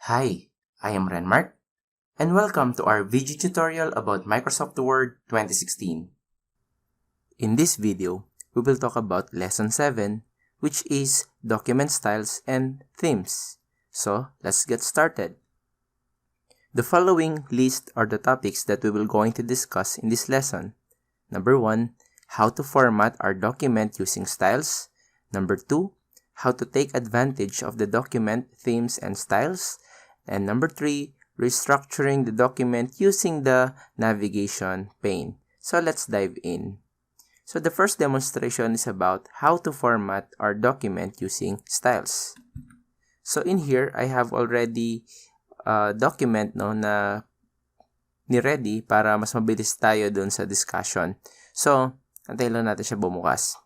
Hi, I am Renmark, and welcome to our video tutorial about Microsoft Word 2016. In this video, we will talk about Lesson 7, which is Document Styles and Themes. So, let's get started. The following list are the topics that we will going to discuss in this lesson. Number 1, how to format our document using styles. Number 2, how to take advantage of the document themes and styles. And number 3, restructuring the document using the navigation pane. So let's dive in. So the first demonstration is about how to format our document using styles. So in here, I have already a document na ni-ready para mas mabilis tayo dun sa discussion. So, antayin lang natin siya bumukas.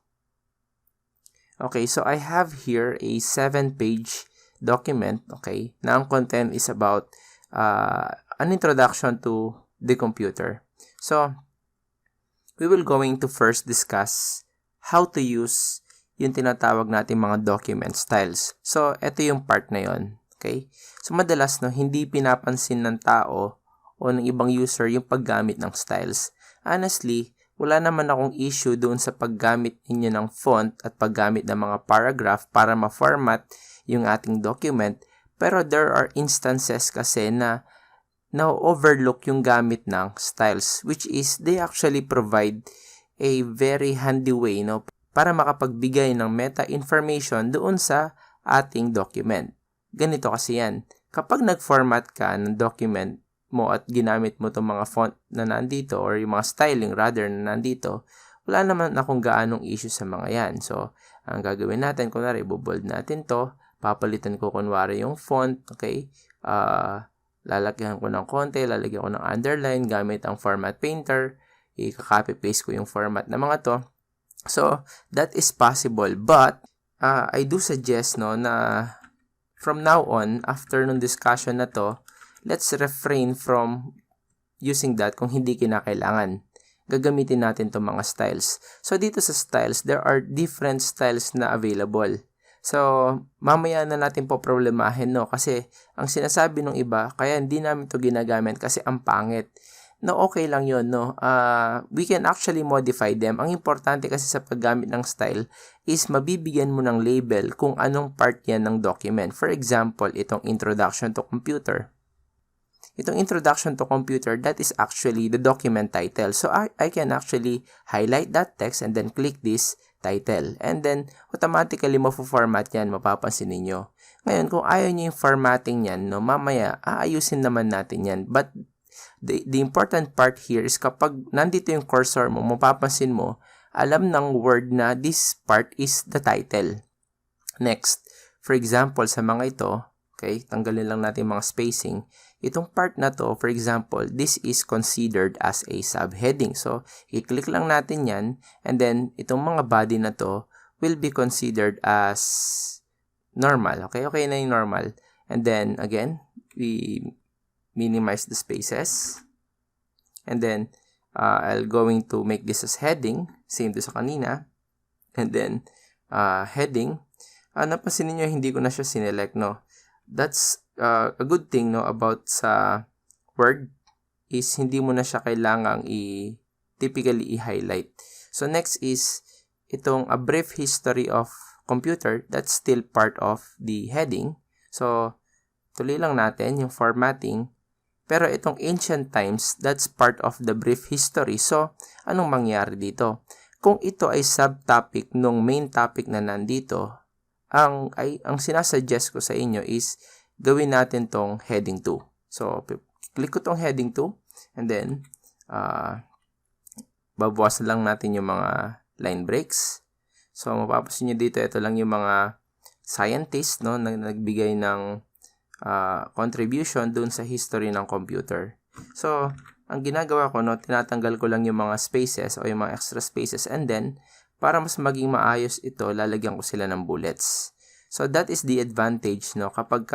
Okay, so I have here a 7-page document, okay, na ang content is about an introduction to the computer. So, we will going to first discuss how to use yung tinatawag natin mga document styles. So, ito yung part na yon, okay? So, madalas, hindi pinapansin ng tao o ng ibang user yung paggamit ng styles. Honestly, wala naman akong issue doon sa paggamit ninyo ng font at paggamit ng mga paragraph para ma-format yung ating document, pero there are instances kasi na overlook yung gamit ng styles, which is they actually provide a very handy way para makapagbigay ng meta information doon sa ating document. Ganito kasi yan. Kapag nag-format ka ng document mo at ginamit mo itong mga font na nandito or yung mga styling rather na nandito, wala naman akong gaanong issue sa mga yan. So, ang gagawin natin, kunwari, ibobold natin to, papalitan ko kunwari yung font, okay? Lalagyan ko ng konti, lalagyan ko ng underline gamit ang format painter, i-copy-paste ko yung format na mga to. So, that is possible, but I do suggest na from now on, after nung discussion na to, let's refrain from using that kung hindi kinakailangan. Gagamitin natin itong mga styles. So, dito sa styles, there are different styles na available. So, mamaya na natin po problemahin, kasi ang sinasabi ng iba, kaya hindi namin ito ginagamit kasi ang pangit. Okay lang yun, we can actually modify them. Ang importante kasi sa paggamit ng style is mabibigyan mo ng label kung anong part yan ng document. For example, itong Introduction to Computer. Itong Introduction to Computer, that is actually the document title. So, I can actually highlight that text and then click this title. And then, automatically, mapo-format yan, mapapansin ninyo. Ngayon, kung ayaw nyo yung formatting yan, mamaya, aayusin naman natin yan. But, the important part here is kapag nandito yung cursor mo, mapapansin mo, alam ng Word na this part is the title. Next, for example, sa mga ito, okay, tanggalin lang natin mga spacing. Itong part na to, for example, this is considered as a subheading. So, i-click lang natin yan, and then, itong mga body na to will be considered as normal. Okay na yung normal. And then, again, we minimize the spaces. And then, I'll going to make this as heading, same to sa kanina. And then, heading. Napansin niyo hindi ko na siya sinelect, That's a good thing about sa Word is hindi mo na siya kailangang typically i-highlight. So next is itong a brief history of computer. That's still part of the heading. So tuloy lang natin yung formatting. Pero itong ancient times, that's part of the brief history. So anong mangyari dito? Kung ito ay subtopic nung main topic na nandito, ang sinasuggest ko sa inyo is gawin natin tong heading 2. So, click ko tong heading 2 and then babawasan lang natin yung mga line breaks. So, mapapansin nyo dito, ito lang yung mga scientists na nagbigay ng contribution dun sa history ng computer. So, ang ginagawa ko, tinatanggal ko lang yung mga spaces o yung mga extra spaces and then para mas maging maayos ito, lalagyan ko sila ng bullets. So, that is the advantage, kapag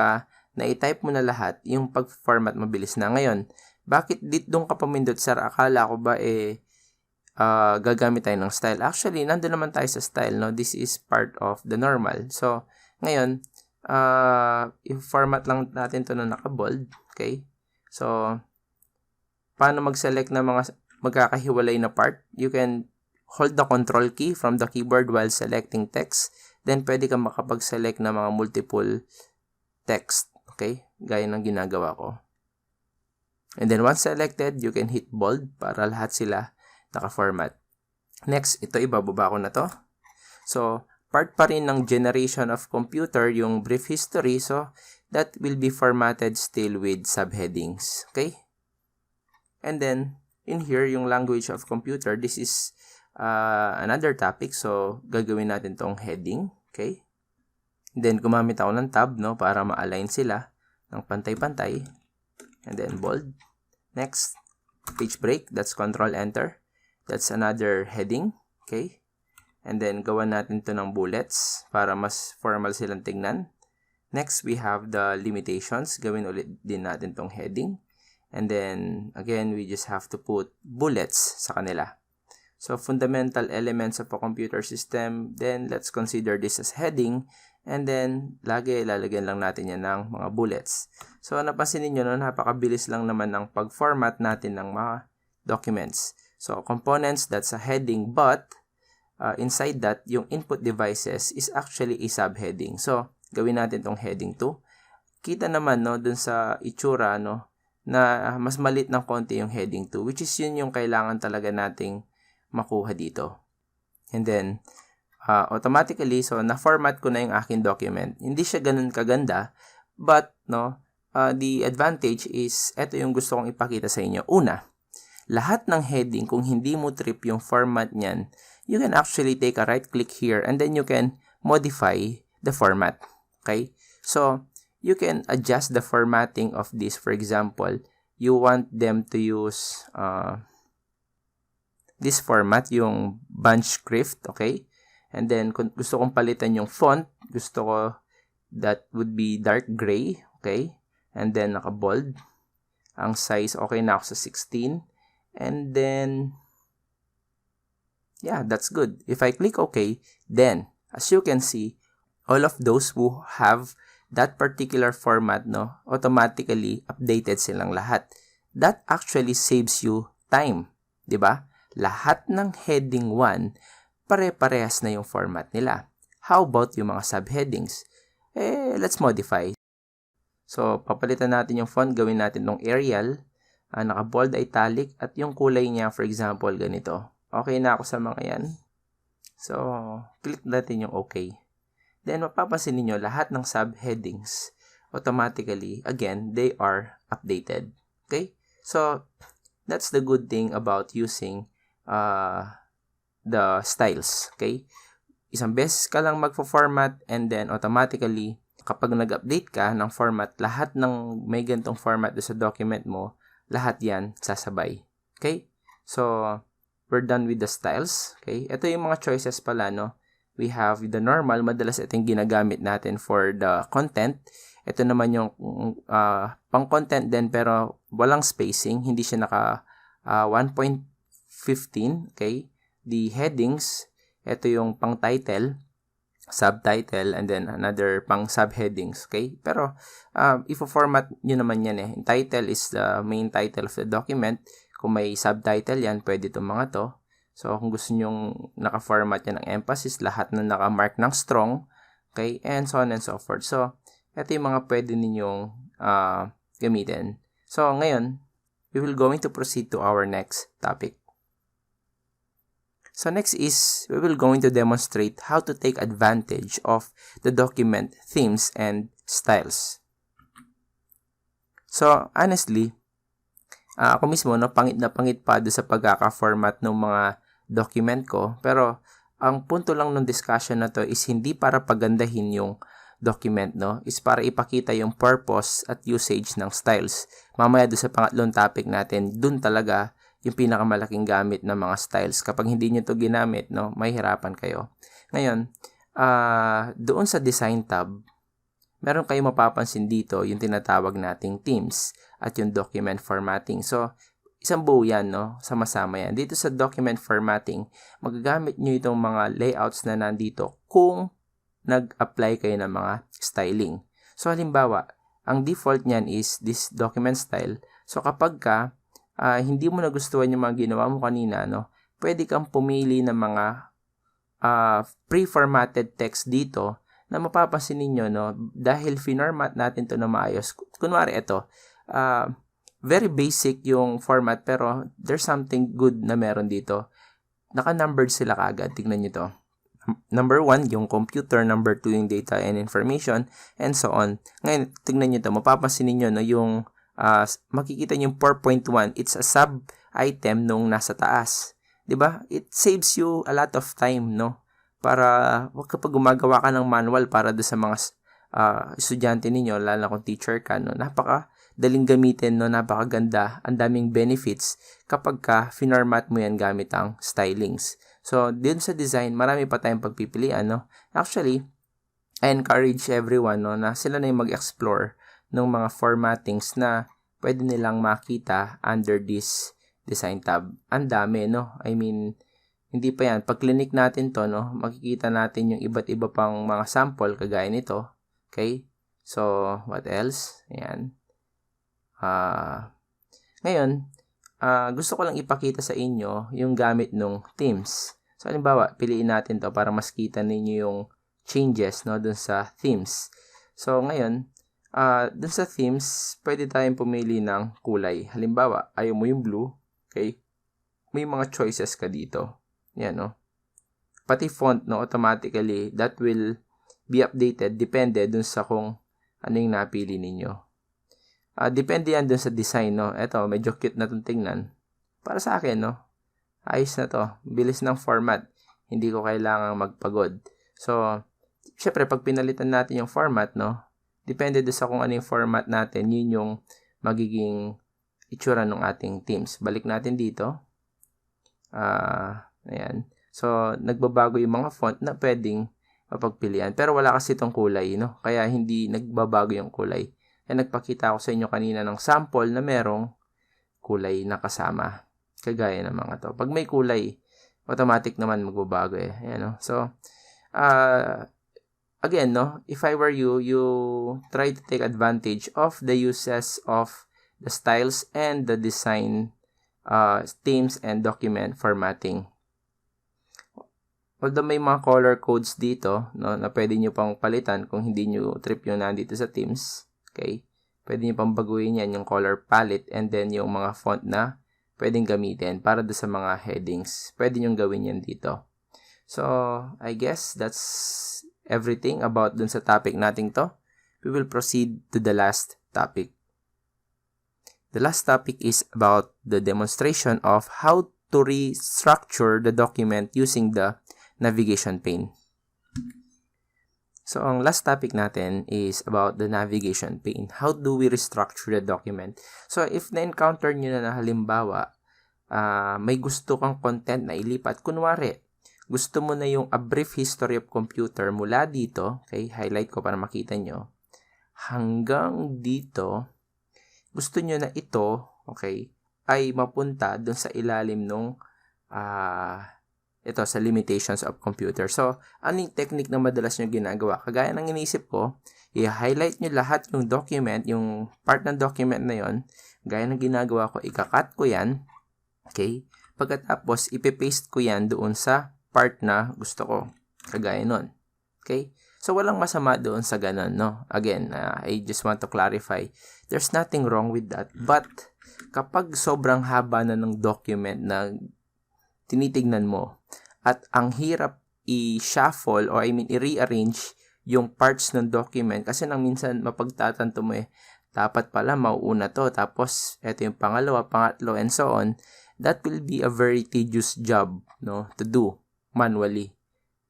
na-type mo na lahat, yung pag-format mabilis na. Ngayon, bakit doon ka pamindot, sir? Akala ko ba, gagamit tayo ng style? Actually, nandun naman tayo sa style, This is part of the normal. So, ngayon, i-format lang natin to na naka-bold. Okay? So, paano mag-select ng mga magkakahiwalay na part? You can hold the control key from the keyboard while selecting text. Then, pwede ka makapag-select ng mga multiple text. Okay? Gaya ng ginagawa ko. And then, once selected, you can hit bold para lahat sila naka-format. Next, ito ibababa ko na to. So, part pa rin ng generation of computer yung brief history. So, that will be formatted still with subheadings. Okay? And then, in here, yung language of computer, this is another topic. So, gagawin natin tong heading. Okay? Then, gumamit ako ng tab, no, para ma-align sila ng pantay-pantay. And then, bold. Next, page break. That's Control-Enter. That's another heading. Okay? And then, gawa natin to ng bullets para mas formal silang tignan. Next, we have the limitations. Gawin ulit din natin tong heading. And then, again, we just have to put bullets sa kanila. So, fundamental elements of a computer system. Then, let's consider this as heading. And then, lalagyan lang natin yan ng mga bullets. So, napansin niyo no, napakabilis lang naman ng pag-format natin ng mga documents. So, components, that's a heading. But, inside that, yung input devices is actually a subheading. So, gawin natin tong heading 2. Kita naman, no, dun sa itsura, no, na mas malit ng konti yung heading 2, which is yun yung kailangan talaga nating makuha dito. And then, automatically, so, na-format ko na yung aking document. Hindi siya ganun kaganda, but, no, the advantage is, eto yung gusto kong ipakita sa inyo. Una, lahat ng heading, kung hindi mo trip yung format niyan, you can actually take a right click here and then you can modify the format. Okay? So, you can adjust the formatting of this. For example, you want them to use this format, yung bunch script, okay? And then, kung gusto kong palitan yung font, gusto ko that would be dark gray, okay? And then, naka-bold. Ang size, okay na ako sa 16. And then, yeah, that's good. If I click OK, then, as you can see, all of those who have that particular format, no, automatically updated silang lahat. That actually saves you time, di ba? Lahat ng heading 1, pare-parehas na yung format nila. How about yung mga subheadings? Let's modify. So, papalitan natin yung font, gawin natin tong Arial, naka-bold, italic, at yung kulay niya, for example, ganito. Okay na ako sa mga yan. So, click natin yung OK. Then, mapapansin niyo lahat ng subheadings, automatically, again, they are updated. Okay? So, that's the good thing about using the styles. Okay? Isang beses ka lang magpo-format and then automatically, kapag nag-update ka ng format, lahat ng may gantong format sa document mo, lahat yan sasabay. Okay? So, we're done with the styles. Okay? Ito yung mga choices pala, no? We have the normal, madalas ito yung ginagamit natin for the content. Ito naman yung pang-content din pero walang spacing, hindi siya naka 1.15, okay? The headings, ito yung pang-title, subtitle, and then another pang-subheadings, okay? Pero ifo-format nyo naman yan eh. Title is the main title of the document. Kung may subtitle yan, pwede itong mga to. So, kung gusto nyong naka-format yan ng emphasis, lahat na naka-mark ng strong, okay? And so on and so forth. So, ito yung mga pwede ninyong gamitin. So, ngayon, we will going to proceed to our next topic. So, next is, we will going to demonstrate how to take advantage of the document themes and styles. So, honestly, ako mismo, no, pangit na pangit pa doon sa pagkaka-format ng mga document ko. Pero, ang punto lang ng discussion na to is hindi para pagandahin yung document, no? Is para ipakita yung purpose at usage ng styles. Mamaya doon sa pangatlong topic natin, doon talaga yung pinakamalaking gamit ng mga styles. Kapag hindi nyo to ginamit, no, mahihirapan kayo. Ngayon, doon sa design tab, meron kayong mapapansin dito yung tinatawag nating themes at yung document formatting. So, isang buo yan, no? Sama-sama yan. Dito sa document formatting, magagamit nyo itong mga layouts na nandito kung nag-apply kayo ng mga styling. So, halimbawa, ang default niyan is this document style. So, kapag hindi mo nagustuhan yung mga ginawa mo kanina, no, pwede kang pumili ng mga pre-formatted text dito na mapapansin ninyo, no, dahil finormat natin to na maayos. Kunwari ito, very basic yung format pero there's something good na meron dito. Naka-numbered sila kaagad. Tignan nyo to. Number 1, yung computer. Number 2, yung data and information. And so on. Ngayon, tignan nyo to. Mapapansin ninyo, no, yung makikita nyo yung 4.1. It's a sub-item nung nasa taas. Diba? It saves you a lot of time, no? Para kapag gumagawa ka ng manual para do sa mga estudyante ninyo, lalo kung teacher ka, no? Napakadaling gamitin, no? Napakaganda. Ang daming benefits kapag finormat mo yan gamit ang stylings. So, din sa design, marami pa tayong pagpipilian, no? Actually, I encourage everyone, no, na sila na yung mag-explore ng mga formattings na pwede nilang makita under this design tab. Ang dami, no? I mean, hindi pa yan. Pag clinic natin to, no, makikita natin yung iba't iba pang mga sample kagaya nito. Okay? So, what else? Ayan. Ngayon, gusto ko lang ipakita sa inyo yung gamit ng themes. So, halimbawa, piliin natin to para mas kita ninyo yung changes, no, dun sa themes. So, ngayon, dun sa themes, pwede tayong pumili ng kulay. Halimbawa, ayaw mo yung blue, okay? May mga choices ka dito. Yan, no? Pati font, no, automatically, that will be updated. Depende dun sa kung ano yung napili ninyo. Depende yan dun sa design, no? Eto, medyo cute na itong tingnan. Para sa akin, no? Ayos na to. Bilis ng format. Hindi ko kailangang magpagod. So, syempre, pag pinalitan natin yung format, no? Depende dun sa kung ano yung format natin, yun yung magiging itsura ng ating themes. Balik natin dito. Ayan. So, nagbabago yung mga font na pwedeng mapagpilian. Pero wala kasi itong kulay, no? Kaya hindi nagbabago yung kulay. Nagpakita ko sa inyo kanina ng sample na merong kulay na kasama. Kagaya ng mga to. Pag may kulay, automatic naman magbabago eh. Ayan, no? So, again, no, if I were you, you try to take advantage of the uses of the styles and the design themes and document formatting. Although may mga color codes dito, no, na pwede nyo pang palitan kung hindi nyo trip yun nandito sa themes. Okay? Pwede nyo pang baguhin yan yung color palette and then yung mga font na pwedeng gamitin para doon sa mga headings. Pwede nyo gawin yan dito. So, I guess that's everything about dun sa topic natin to. We will proceed to the last topic. The last topic is about the demonstration of how to restructure the document using the navigation pane. So, ang last topic natin is about the navigation pane. How do we restructure the document? So, if na-encounter nyo na halimbawa, may gusto kang content na ilipat. Kunwari, gusto mo na yung a brief history of computer mula dito, okay, highlight ko para makita nyo, hanggang dito, gusto nyo na ito, okay, ay mapunta dun sa ilalim nung ito sa limitations of computer. So, anong technique na madalas nyo ginagawa? Kagaya ng iniisip ko, i-highlight nyo lahat yung document, yung part ng document na yon. Gaya ng ginagawa ko, ikakat ko yan. Okay? Pagkatapos, ipipaste ko yan doon sa part na gusto ko. Kagaya nun. Okay? So, walang masama doon sa ganun, no? Again, I just want to clarify. There's nothing wrong with that. But, kapag sobrang haba na ng document na tinitignan mo, at ang hirap i-shuffle or i-rearrange yung parts ng document kasi nang minsan mapagtatanto mo dapat pala mauuna to, tapos eto yung pangalawa, pangatlo, and so on. That will be a very tedious job, no, to do manually.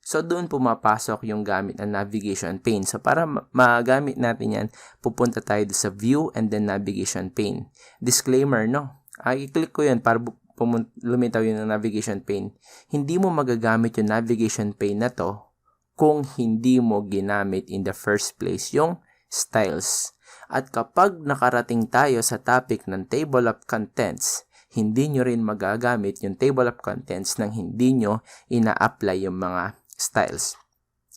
So, doon pumapasok yung gamit ng navigation pane. So, para magamit natin yan, pupunta tayo sa view and then navigation pane. Disclaimer, no? I-click ko yan para lumitaw yun ng navigation pane. Hindi mo magagamit yung navigation pane na to kung hindi mo ginamit in the first place yung styles. At kapag nakarating tayo sa topic ng table of contents, hindi nyo rin magagamit yung table of contents nang hindi nyo ina-apply yung mga styles.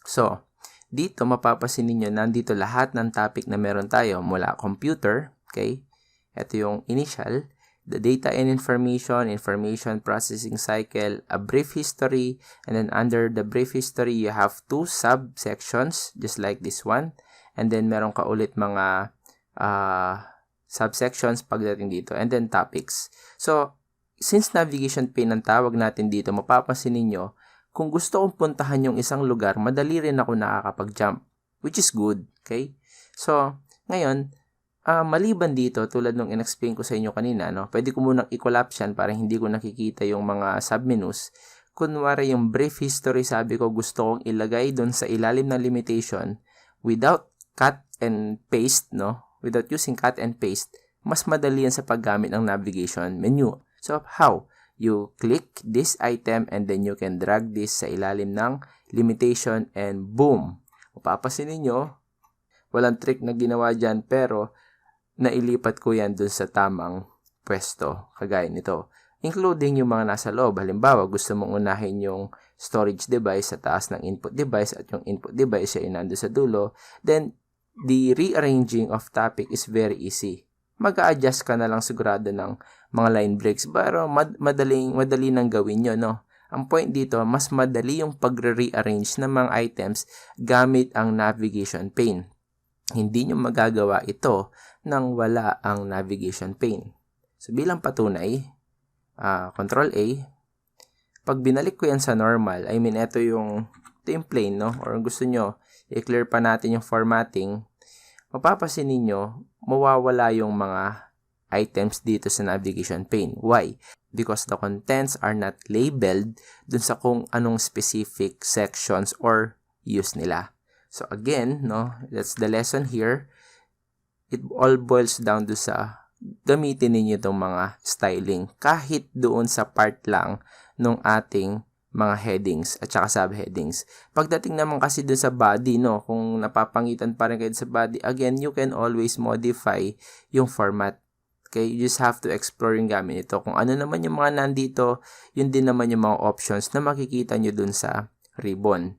So, dito mapapasin ninyo nandito lahat ng topic na meron tayo mula computer, okay? Ito yung initial, the data and information processing cycle, a brief history, and then under the brief history, you have 2 subsections, just like this one. And then meron ka ulit mga subsections pagdating dito, and then topics. So, since navigation pane ang tawag natin dito, mapapansin ninyo, kung gusto kong puntahan yung isang lugar, madali rin ako nakakapag-jump, which is good, okay? So, ngayon, maliban dito, tulad nung in-explain ko sa inyo kanina, no, pwede ko munang i-collapse yan para hindi ko nakikita yung mga submenus. Kunwari yung brief history, sabi ko gusto kong ilagay doon sa ilalim ng limitation without cut and paste, no? Without using cut and paste, mas madali yan sa paggamit ng navigation menu. So, how? You click this item and then you can drag this sa ilalim ng limitation and boom! Mapapasin ninyo, walang trick na ginawa dyan pero nailipat ko yan dun sa tamang pwesto, kagaya nito. Including yung mga nasa loob. Halimbawa, gusto mong unahin yung storage device sa taas ng input device at yung input device ay nandun sa dulo, then the rearranging of topic is very easy. Mag-a-adjust ka na lang sigurado ng mga line breaks, pero madali nang gawin yun, no? Ang point dito, mas madali yung pagre-rearrange ng mga items gamit ang navigation pane. Hindi nyo magagawa ito nang wala ang navigation pane. So, bilang patunay, Control A, pag binalik ko yan sa normal, I mean, ito yung plane, no? Or gusto nyo, i-clear pa natin yung formatting, mapapasin ninyo, mawawala yung mga items dito sa navigation pane. Why? Because the contents are not labeled dun sa kung anong specific sections or use nila. So again, no, that's the lesson here. It all boils down to sa gamitin ninyo itong mga styling kahit doon sa part lang ng ating mga headings at saka subheadings. Pagdating naman kasi doon sa body, no, kung napapangitan pa rin kayo sa body, again, you can always modify yung format. Okay, you just have to explore yung gamit ito. Kung ano naman yung mga nandito, yun din naman yung mga options na makikita nyo doon sa ribbon.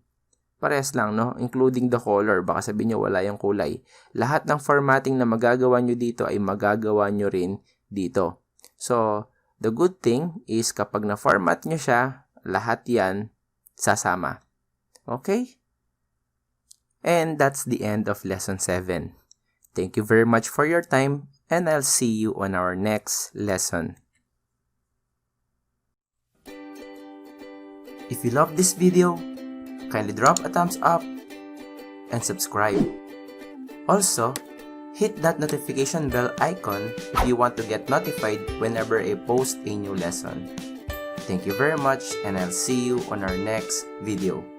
Parehas lang, no? Including the color. Baka sabihin nyo wala yung kulay. Lahat ng formatting na magagawa nyo dito ay magagawa nyo rin dito. So, the good thing is kapag na-format nyo siya, lahat yan sasama. Okay? And that's the end of lesson 7. Thank you very much for your time, and I'll see you on our next lesson. If you love this video, kindly drop a thumbs up and subscribe. Also, hit that notification bell icon if you want to get notified whenever I post a new lesson. Thank you very much, and I'll see you on our next video.